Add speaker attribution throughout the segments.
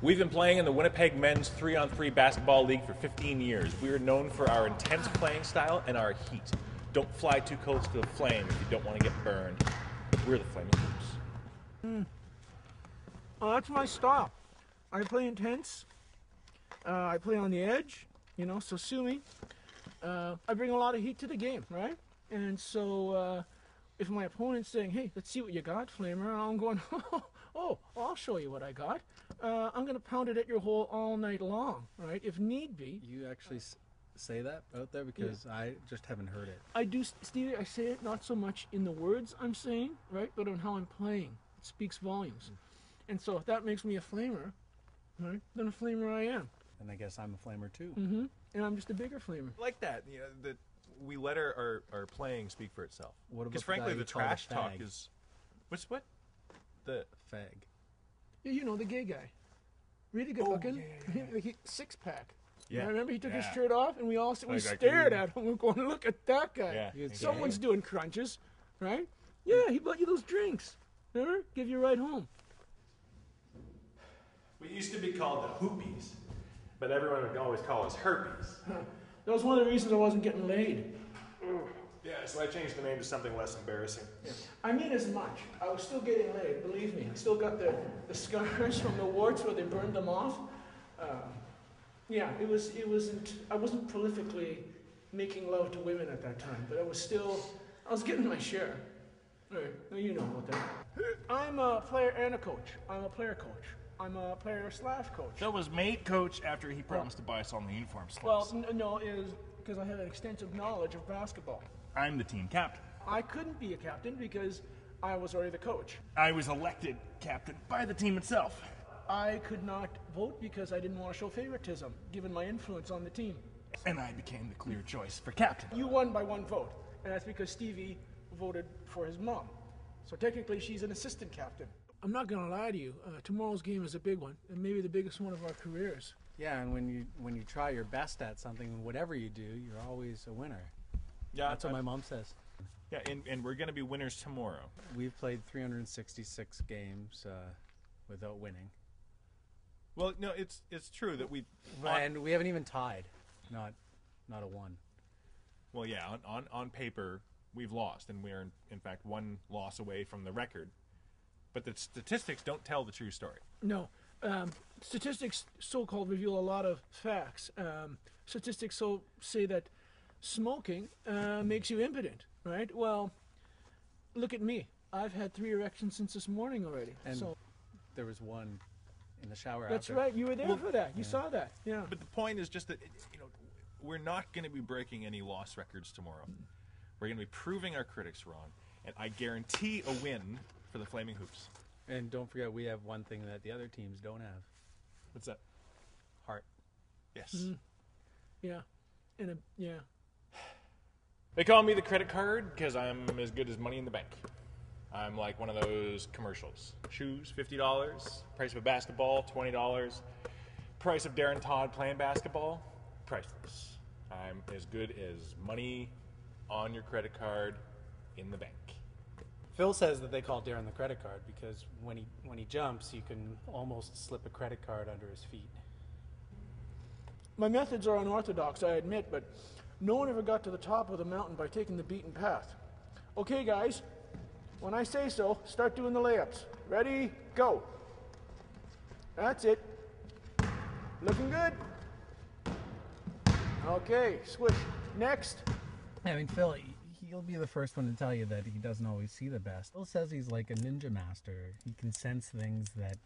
Speaker 1: We've been playing in the Winnipeg Men's 3-on-3 Basketball League for 15 years. We are known for our intense playing style and our heat. Don't fly too close to the flame if you don't want to get burned. We're the Flaming Hoops.
Speaker 2: Oh, that's my style. I play intense. I play on the edge, so sue me. I bring a lot of heat to the game, right? And so if my opponent's saying, hey, let's see what you got, Flamer, I'm going, oh, I'll show you what I got. I'm going to pound it at your hole all night long, right, if need be.
Speaker 3: You actually say that out there? Because yeah. I just haven't heard it.
Speaker 2: I do, Stevie, I say it not so much in the words I'm saying, right, but on how I'm playing. It speaks volumes. And so if that makes me a flamer, right, then a flamer I am.
Speaker 3: And I guess I'm a flamer too.
Speaker 2: Mm-hmm. And I'm just a bigger flamer.
Speaker 1: Like that, that we let our playing speak for itself.
Speaker 3: What about
Speaker 1: because frankly, the trash talk is... What? The
Speaker 3: fag.
Speaker 2: Yeah, the gay guy. Really good looking.
Speaker 1: Yeah.
Speaker 2: Six-pack.
Speaker 1: Yeah.
Speaker 2: I remember he took his shirt off, and we stared at him. We're going, look at that guy.
Speaker 1: Yeah.
Speaker 2: Someone's doing crunches, right? Yeah, he bought you those drinks. Remember? Give you a ride home.
Speaker 1: We used to be called the Hoopies, but everyone would always call us Herpies.
Speaker 2: That was one of the reasons I wasn't getting laid.
Speaker 1: Yeah, so I changed the name to something less embarrassing.
Speaker 2: Yeah. I mean as much. I was still getting laid, believe me. I still got the scars from the warts where they burned them off. It wasn't, I wasn't prolifically making love to women at that time, but I was getting my share. Right, you know about that. I'm a player and a coach. I'm a player coach. I'm a player/coach.
Speaker 1: That was made coach after he promised to buy us all the uniforms.
Speaker 2: Well, no, it was because I have an extensive knowledge of basketball.
Speaker 1: I'm the team captain.
Speaker 2: I couldn't be a captain because I was already the coach.
Speaker 1: I was elected captain by the team itself.
Speaker 2: I could not vote because I didn't want to show favoritism, given my influence on the team.
Speaker 1: And I became the clear choice for captain.
Speaker 2: You won by one vote, and that's because Stevie voted for his mom. So technically, she's an assistant captain. I'm not going to lie to you. Tomorrow's game is a big one, and maybe the biggest one of our careers.
Speaker 3: Yeah, and when you try your best at something, whatever you do, you're always a winner.
Speaker 1: Yeah,
Speaker 3: that's what my mom says.
Speaker 1: Yeah, and we're going to be winners tomorrow.
Speaker 3: We've played 366 games without winning.
Speaker 1: Well, no, it's true that
Speaker 3: and we haven't even tied, not a one.
Speaker 1: Well, yeah, on paper we've lost, and we are in fact one loss away from the record. But the statistics don't tell the true story.
Speaker 2: No. Statistics so-called reveal a lot of facts. Statistics say that smoking makes you impotent, right? Well, look at me. I've had 3 erections since this morning already.
Speaker 3: And there was one in the shower
Speaker 2: That's
Speaker 3: after.
Speaker 2: right. You were there for that. You saw that. Yeah.
Speaker 1: But the point is just that, we're not going to be breaking any loss records tomorrow. We're going to be proving our critics wrong. And I guarantee a win for the Flaming Hoops.
Speaker 3: And don't forget, we have one thing that the other teams don't have.
Speaker 1: What's that?
Speaker 3: Heart.
Speaker 1: Yes.
Speaker 2: Mm-hmm. Yeah. Yeah.
Speaker 1: They call me the credit card because I'm as good as money in the bank. I'm like one of those commercials. Shoes, $50. Price of a basketball, $20. Price of Darren Todd playing basketball, priceless. I'm as good as money on your credit card in the bank.
Speaker 3: Phil says that they call Darren the credit card because when he jumps, you can almost slip a credit card under his feet.
Speaker 2: My methods are unorthodox, I admit, but no one ever got to the top of the mountain by taking the beaten path. Okay, guys, when I say so, start doing the layups. Ready, go. That's it. Looking good. Okay, switch. Next.
Speaker 3: I mean, Phil, he'll be the first one to tell you that he doesn't always see the best. Phil says he's like a ninja master. He can sense things that,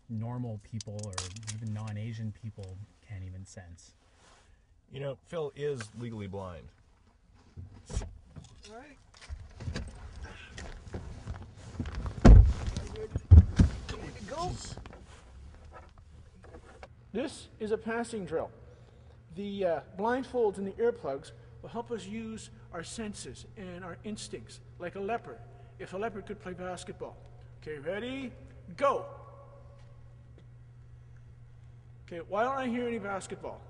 Speaker 3: normal people or even non-Asian people can't even sense.
Speaker 1: Phil is legally blind.
Speaker 2: All right. Go. This is a passing drill. The blindfolds and the earplugs will help us use our senses and our instincts like a leopard, if a leopard could play basketball. Okay, ready? Go! Okay, why don't I hear any basketball?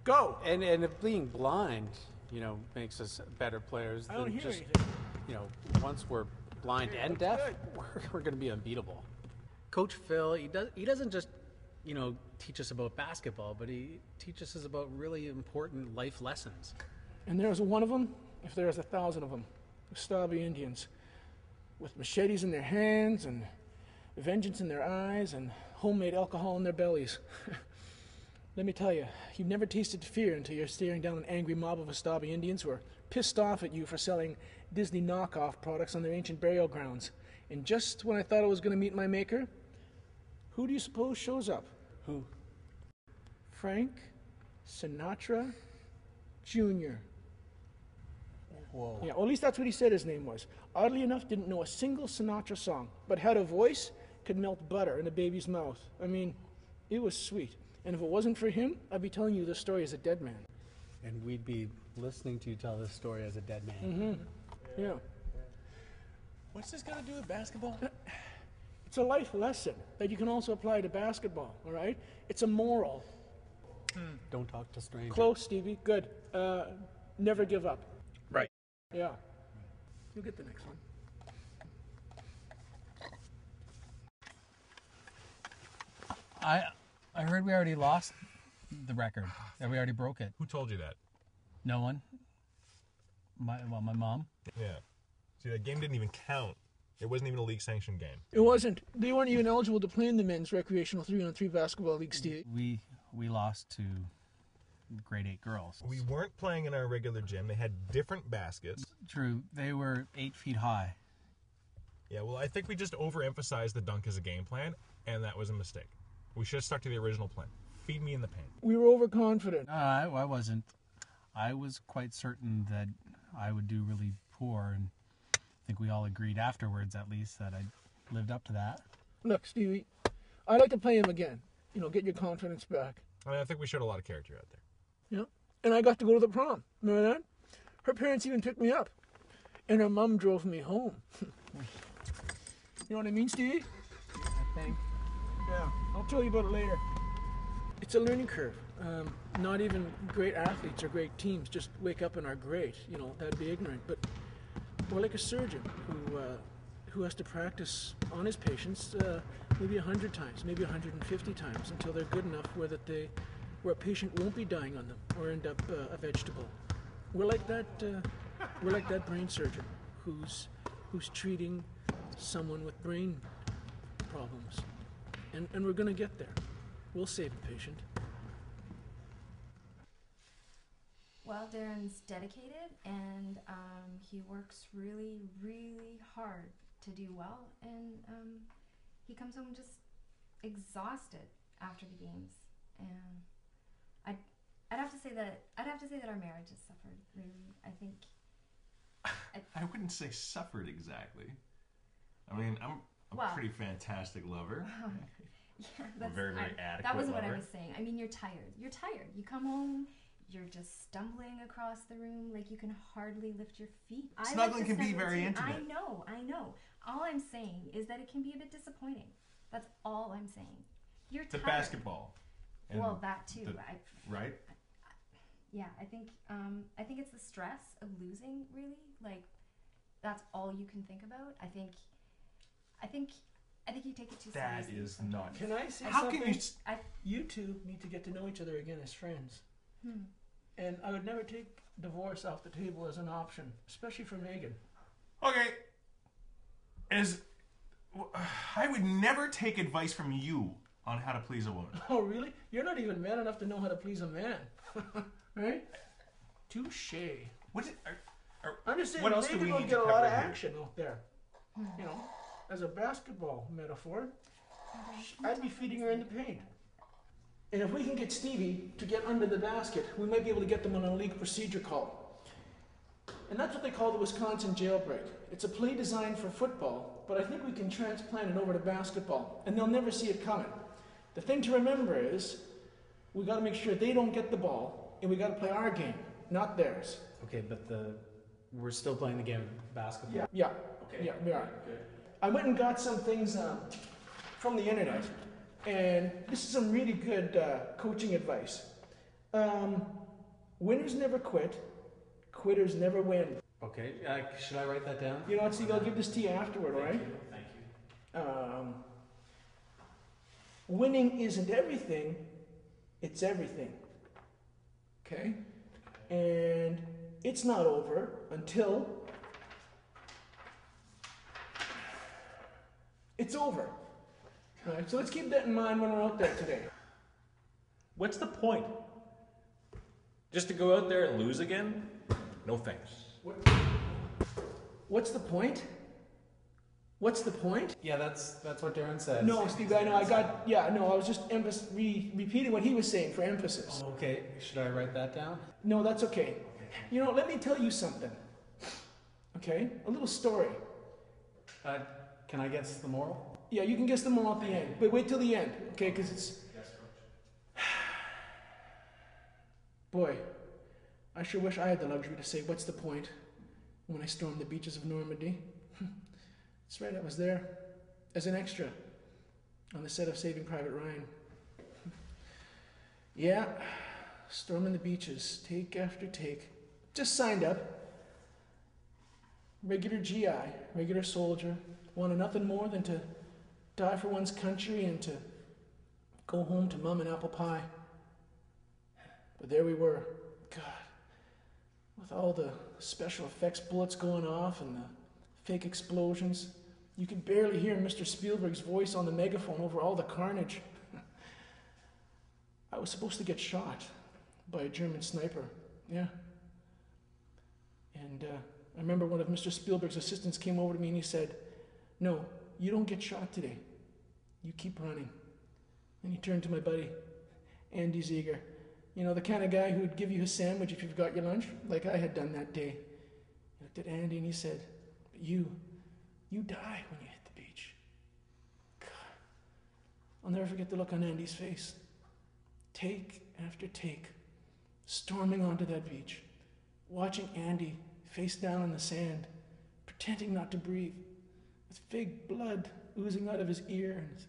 Speaker 2: Go!
Speaker 3: And if being blind, makes us better players.
Speaker 2: I don't hear anything.
Speaker 3: Once we're blind and deaf, we're going to be unbeatable. Coach Phil, he doesn't just teach us about basketball, but he teaches us about really important life lessons.
Speaker 2: And there's one of them, if there's 1,000 of them, the Stubby Indians, with machetes in their hands and vengeance in their eyes and homemade alcohol in their bellies. Let me tell you, you've never tasted fear until you're staring down an angry mob of Stubby Indians who are pissed off at you for selling Disney knockoff products on their ancient burial grounds. And just when I thought I was going to meet my maker, who do you suppose shows up?
Speaker 3: Who?
Speaker 2: Frank Sinatra Jr.
Speaker 3: Whoa.
Speaker 2: Yeah, or at least that's what he said his name was. Oddly enough, didn't know a single Sinatra song, but had a voice, could melt butter in a baby's mouth. I mean, it was sweet. And if it wasn't for him, I'd be telling you this story as a dead man.
Speaker 3: And we'd be listening to you tell this story as a dead man.
Speaker 2: Mm-hmm. Yeah.
Speaker 1: What's this got to do with basketball?
Speaker 2: It's a life lesson that you can also apply to basketball, all right? It's a moral.
Speaker 3: Don't talk to strangers.
Speaker 2: Close, Stevie. Good. Never give up.
Speaker 1: Right.
Speaker 2: Yeah. You'll get the next one.
Speaker 3: I heard we already lost the record. That we already broke it.
Speaker 1: Who told you that?
Speaker 3: No one. My mom.
Speaker 1: Yeah. See, that game didn't even count. It wasn't even a league-sanctioned game.
Speaker 2: It wasn't. They weren't even eligible to play in the men's recreational 3-on-3 basketball league, Steve.
Speaker 3: We lost to grade 8 girls.
Speaker 1: We weren't playing in our regular gym. They had different baskets.
Speaker 3: True. They were 8 feet high.
Speaker 1: Yeah, well, I think we just overemphasized the dunk as a game plan, and that was a mistake. We should have stuck to the original plan. Feed me in the paint.
Speaker 2: We were overconfident.
Speaker 3: I wasn't. I was quite certain that I would do really poor, and I think we all agreed afterwards, at least, that I lived up to that.
Speaker 2: Look, Stevie, I'd like to play him again. Get your confidence back.
Speaker 1: I think we showed a lot of character out there.
Speaker 2: Yeah. And I got to go to the prom. Remember that? Her parents even picked me up. And her mom drove me home. You know what I mean, Stevie?
Speaker 3: I think.
Speaker 2: Yeah. I'll tell you about it later. It's a learning curve. Not even great athletes or great teams just wake up and are great. That'd be ignorant. But we're like a surgeon who has to practice on his patients maybe 100 times, maybe 150 times until they're good enough where a patient won't be dying on them or end up a vegetable. We're like that. We're like that brain surgeon who's treating someone with brain problems, and we're gonna get there. We'll save a patient.
Speaker 4: Well, Darren's dedicated, and he works really, really hard to do well, and he comes home just exhausted after the games. And I'd have to say that our marriage has suffered. Really, I think.
Speaker 1: I wouldn't say suffered exactly. I mean, I'm a pretty fantastic lover.
Speaker 4: Yeah,
Speaker 1: We're very, very adequate.
Speaker 4: That wasn't
Speaker 1: lover.
Speaker 4: what I was saying. I mean, you're tired. You're tired. You come home, you're just stumbling across the room like you can hardly lift your feet.
Speaker 1: Snuggling can be very intimate.
Speaker 4: I know. All I'm saying is that it can be a bit disappointing. That's all I'm saying. You're tired.
Speaker 1: The basketball.
Speaker 4: Well, that too.
Speaker 1: Right?
Speaker 4: Yeah, I think it's the stress of losing, really. Like, that's all you can think about. I think you take it too seriously.
Speaker 1: That is
Speaker 4: sometimes.
Speaker 1: not.
Speaker 2: Can I say
Speaker 1: How
Speaker 2: something?
Speaker 1: can you?
Speaker 2: You two need to get to know each other again as friends. And I would never take divorce off the table as an option, especially for Megan.
Speaker 1: Okay. I would never take advice from you on how to please a woman.
Speaker 2: Oh, really? You're not even man enough to know how to please a man. Right? Touche. I'm just saying,
Speaker 1: what else do
Speaker 2: Megan
Speaker 1: we
Speaker 2: will
Speaker 1: need
Speaker 2: get
Speaker 1: to
Speaker 2: a lot
Speaker 1: cover
Speaker 2: of
Speaker 1: here?
Speaker 2: action out there. As a basketball metaphor, I'd be feeding her in the paint. And if we can get Stevie to get under the basket, we might be able to get them on a league procedure call. And that's what they call the Wisconsin jailbreak. It's a play designed for football, but I think we can transplant it over to basketball, and they'll never see it coming. The thing to remember is, we got to make sure they don't get the ball, and we got to play our game, not theirs.
Speaker 3: Okay, but we're still playing the game of basketball.
Speaker 2: Yeah.
Speaker 3: Okay.
Speaker 2: Yeah, we are.
Speaker 3: Good.
Speaker 2: I went and got some things from the internet, and this is some really good coaching advice. Winners never quit, quitters never win.
Speaker 3: Okay, should I write that down?
Speaker 2: You know what, Steve? I'll give this to you afterward, all right?
Speaker 3: Thank you.
Speaker 2: winning isn't everything, it's everything. Okay? And it's not over until it's over. All right, so let's keep that in mind when we're out there today.
Speaker 1: What's the point? Just to go out there and lose again? No thanks.
Speaker 2: What's the point? What's the point?
Speaker 3: Yeah, that's what Darren says.
Speaker 2: No, Steve, I know, I was just repeating what he was saying for emphasis.
Speaker 3: Okay, should I write that down?
Speaker 2: No, that's okay. You know, let me tell you something. Okay? A little story.
Speaker 3: Can I guess the moral?
Speaker 2: Yeah, you can guess the moral at the end. But wait till the end, okay? Because it's...
Speaker 3: Yes, Coach.
Speaker 2: Boy, I sure wish I had the luxury to say, what's the point, when I stormed the beaches of Normandy. That's right, I was there as an extra on the set of Saving Private Ryan. Yeah, storming the beaches, take after take. Just signed up. Regular GI, regular soldier. Wanted nothing more than to die for one's country and to go home to mum and apple pie. But there we were. God, with all the special effects bullets going off and the fake explosions, you could barely hear Mr. Spielberg's voice on the megaphone over all the carnage. I was supposed to get shot by a German sniper, yeah. And I remember one of Mr. Spielberg's assistants came over to me and he said, "No, you don't get shot today. You keep running." And he turned to my buddy, Andy Ziegler. You know, the kind of guy who would give you a sandwich if you forgot your lunch, like I had done that day. He looked at Andy and he said, "But you die when you hit the beach." God, I'll never forget the look on Andy's face. Take after take, storming onto that beach, watching Andy face down on the sand, pretending not to breathe, with fake blood oozing out of his ear and his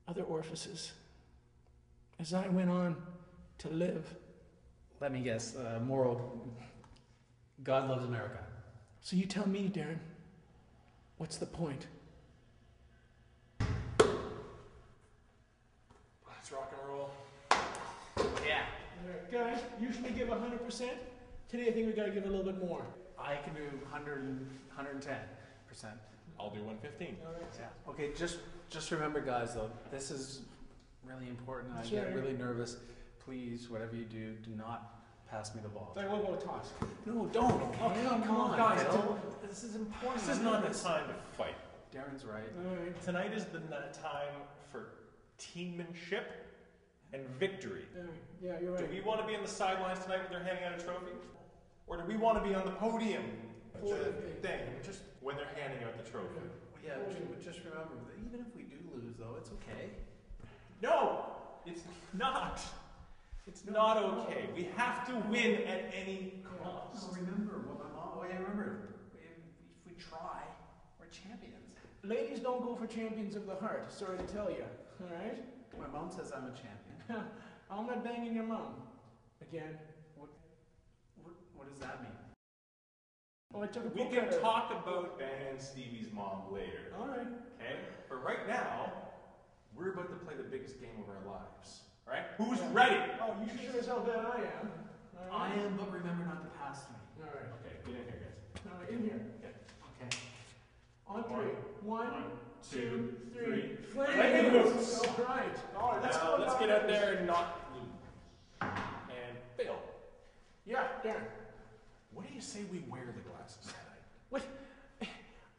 Speaker 2: other orifices. As I went on to live.
Speaker 3: Let me guess. Moral. God loves America.
Speaker 2: So you tell me, Darren, what's the point?
Speaker 1: Let's rock and roll.
Speaker 3: Yeah.
Speaker 2: All right, guys, usually give 100%. Today I think we gotta give a little bit more.
Speaker 3: I can do 110%.
Speaker 1: I'll do 115.
Speaker 2: All right.
Speaker 3: Yeah. Okay, just remember, guys, though, this is really important.
Speaker 2: That's
Speaker 3: I get
Speaker 2: right.
Speaker 3: really nervous. Please, whatever you do not pass me the ball.
Speaker 2: So what about a toss?
Speaker 3: No, don't.
Speaker 2: Okay, come on,
Speaker 3: guys.
Speaker 2: Phil.
Speaker 3: This is important.
Speaker 1: This is not the time to fight.
Speaker 3: Darren's right.
Speaker 2: All right.
Speaker 1: Tonight is the time for teammanship and victory.
Speaker 2: All right. Yeah, you're
Speaker 1: Do
Speaker 2: right.
Speaker 1: we want to be on the sidelines tonight when they're handing out a trophy? Or do we want to be on the podium thing just when they're handing out the trophy?
Speaker 3: Well, yeah, just remember that even if we do lose, though, it's okay.
Speaker 1: No, it's not. It's not okay. We have to win at any cost.
Speaker 3: No, remember what my mom. Oh yeah, remember. If we try, we're champions.
Speaker 2: Ladies don't go for champions of the heart. Sorry to tell you. All right.
Speaker 3: My mom says I'm a champion.
Speaker 2: I'm not banging your mom. Again.
Speaker 3: What does that mean?
Speaker 2: Oh, I took a
Speaker 1: We
Speaker 2: poke
Speaker 1: can
Speaker 2: at her.
Speaker 1: talk about banging Stevie's mom later.
Speaker 2: All right.
Speaker 1: Okay? But right now, we're about to play the biggest game of our lives. All right? Who's ready?
Speaker 2: Oh, you sure as hell bet I am. All
Speaker 3: I
Speaker 2: right.
Speaker 3: am, but remember not to pass me.
Speaker 2: All right.
Speaker 1: Okay, get in here, guys.
Speaker 2: All right, in here.
Speaker 3: Okay.
Speaker 2: On three. One,
Speaker 1: 2, 3.
Speaker 2: Flamingos. All right. All right.
Speaker 1: Now, let's get out there and not lose. And Phil,
Speaker 2: Yeah, Darren.
Speaker 1: what do you say we wear the glasses tonight?
Speaker 2: What?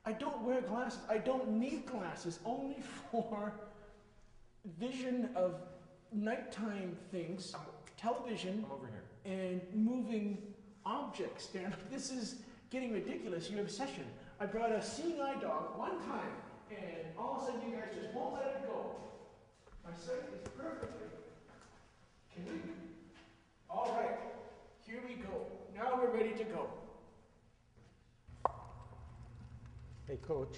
Speaker 2: I don't wear glasses. I don't need glasses. Only for vision of nighttime things, television,
Speaker 1: Come over here.
Speaker 2: and moving objects, Darren. This is getting ridiculous, your obsession. I brought a seeing eye dog one time, and all of a sudden you guys just won't let it go. My sight is perfectly. Can we? All right, here we go. Now we're ready to go.
Speaker 5: Hey, Coach,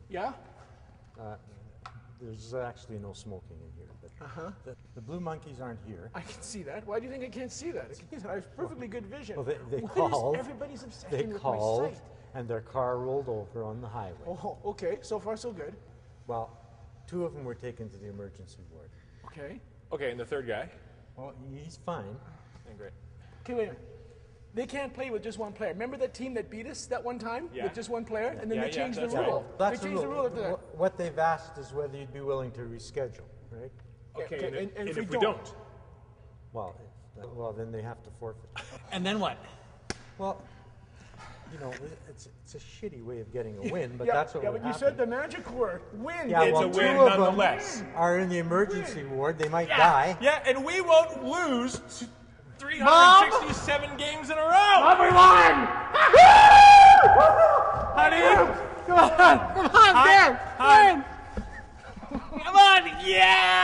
Speaker 2: Yeah?
Speaker 5: there's actually no smoking in here, but
Speaker 2: Uh-huh.
Speaker 5: the Blue Monkeys aren't here.
Speaker 2: I can see that. Why do you think I can't see that? I have perfectly good vision.
Speaker 5: Well, they
Speaker 2: What is
Speaker 5: called.
Speaker 2: everybody's obsession
Speaker 5: They
Speaker 2: with
Speaker 5: called,
Speaker 2: my sight?
Speaker 5: and their car rolled over on the highway.
Speaker 2: Oh, okay. So far, so good.
Speaker 5: Well, 2 of them were taken to the emergency ward.
Speaker 2: Okay.
Speaker 1: Okay, and the third guy?
Speaker 5: Well, he's fine.
Speaker 1: And great.
Speaker 2: Okay, wait a minute. They can't play with just one player. Remember that team that beat us that one time
Speaker 1: Yeah.
Speaker 2: with just one player, and then
Speaker 1: Yeah,
Speaker 2: they changed the
Speaker 1: that's
Speaker 2: rule.
Speaker 1: right.
Speaker 5: That's
Speaker 2: They changed the rule after that.
Speaker 5: What they've asked is whether you'd be willing to reschedule, right?
Speaker 1: Okay,
Speaker 2: okay,
Speaker 1: and if we don't?
Speaker 5: Well, then they have to forfeit.
Speaker 3: And then what?
Speaker 5: Well, you know, it's a shitty way of getting a win, but
Speaker 2: Yeah,
Speaker 5: that's what
Speaker 2: yeah,
Speaker 5: would
Speaker 2: but you
Speaker 5: happen.
Speaker 2: said the magic word, win.
Speaker 5: Yeah,
Speaker 1: It's
Speaker 5: well,
Speaker 1: a win
Speaker 5: 2 of them
Speaker 1: nonetheless.
Speaker 5: are in the emergency ward. They might die.
Speaker 1: Yeah, and we won't lose 367 games in a row.
Speaker 2: Everyone!
Speaker 1: Honey,
Speaker 2: Come on,
Speaker 1: Hi.
Speaker 2: Dad!
Speaker 1: Come on, yeah!